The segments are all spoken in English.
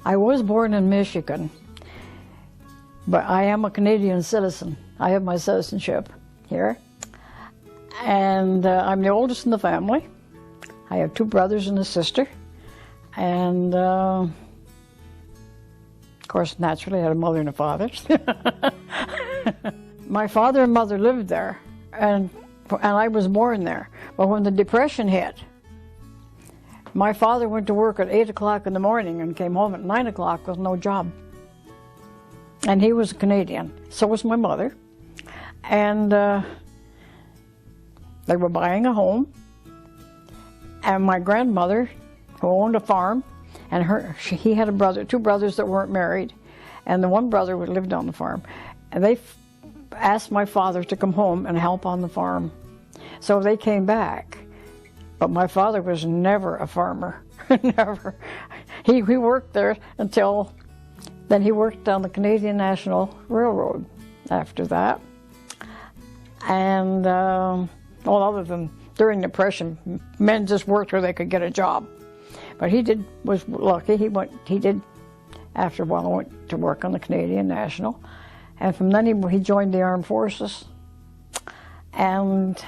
I was born in Michigan, but I am a Canadian citizen. I have my citizenship here. And I'm the oldest in the family. I have 2 brothers and a sister. And of course, naturally, I had a mother and a father. My father and mother lived there, and I was born there. But when the Depression hit, my father went to work at 8 o'clock in the morning and came home at 9 o'clock with no job. And he was a Canadian. So was my mother. And they were buying a home. And my grandmother, who owned a farm, and he had 2 brothers that weren't married. And the one brother lived on the farm. And they asked my father to come home and help on the farm. So they came back. But my father was never a farmer, never. He worked there until, then he worked on the Canadian National Railroad after that. And, well, other than during the Depression, men just worked where they could get a job. But he was lucky, he did, after a while, went to work on the Canadian National. And from then he joined the Armed Forces. And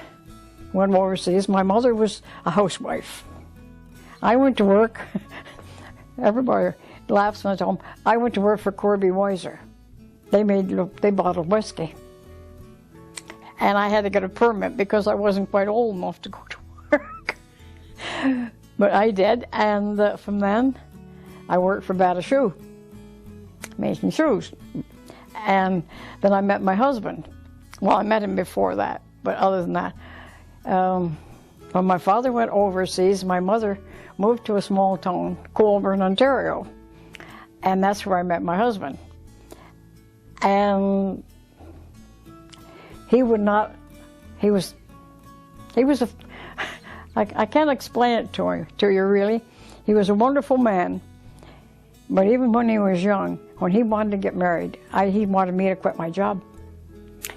went overseas. My mother was a housewife. I went to work, everybody laughs when I tell them, I went to work for Corby Weiser. They bottled whiskey. And I had to get a permit because I wasn't quite old enough to go to work. But I did, and from then, I worked for Bata Shoe, making shoes. And then I met my husband. Well, I met him before that, but other than that, when my father went overseas, my mother moved to a small town, Colborne, Ontario, and that's where I met my husband. And he would not, I can't explain it to you really. He was a wonderful man, but even when he was young, when he wanted to get married, he wanted me to quit my job.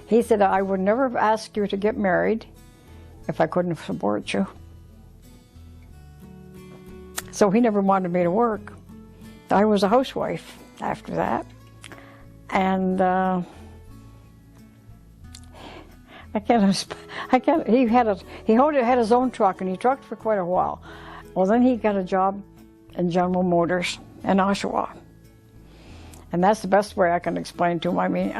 He said, I would never ask you to get married if I couldn't support you. So he never wanted me to work. I was a housewife after that. And he had his own truck, and he trucked for quite a while. Well, then he got a job in General Motors in Oshawa. And that's the best way I can explain to him. I mean,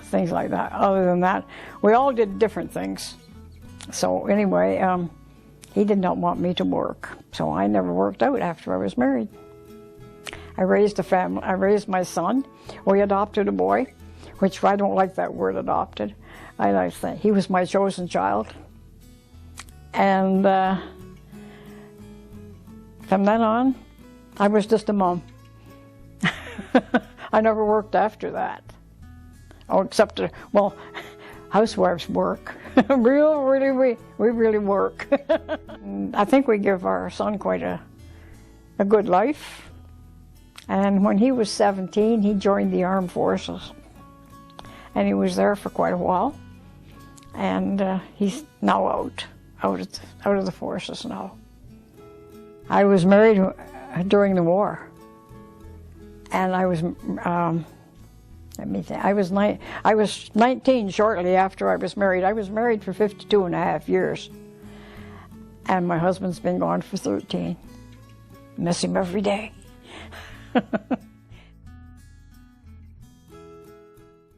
things like that. Other than that, we all did different things. So anyway, he did not want me to work. So I never worked out after I was married. I raised a family. I raised my son. We adopted a boy, which I don't like that word, adopted. I like that he was my chosen child. And from then on, I was just a mom. I never worked after that. Oh, except, well, housewives work. We really work. I think we give our son quite a good life. And when he was 17, he joined the Armed Forces. And he was there for quite a while. And he's now out of the forces now. I was married during the war. And I was, let me think, I was 19 shortly after I was married. I was married for 52 and a half years. And my husband's been gone for 13. Miss him every day.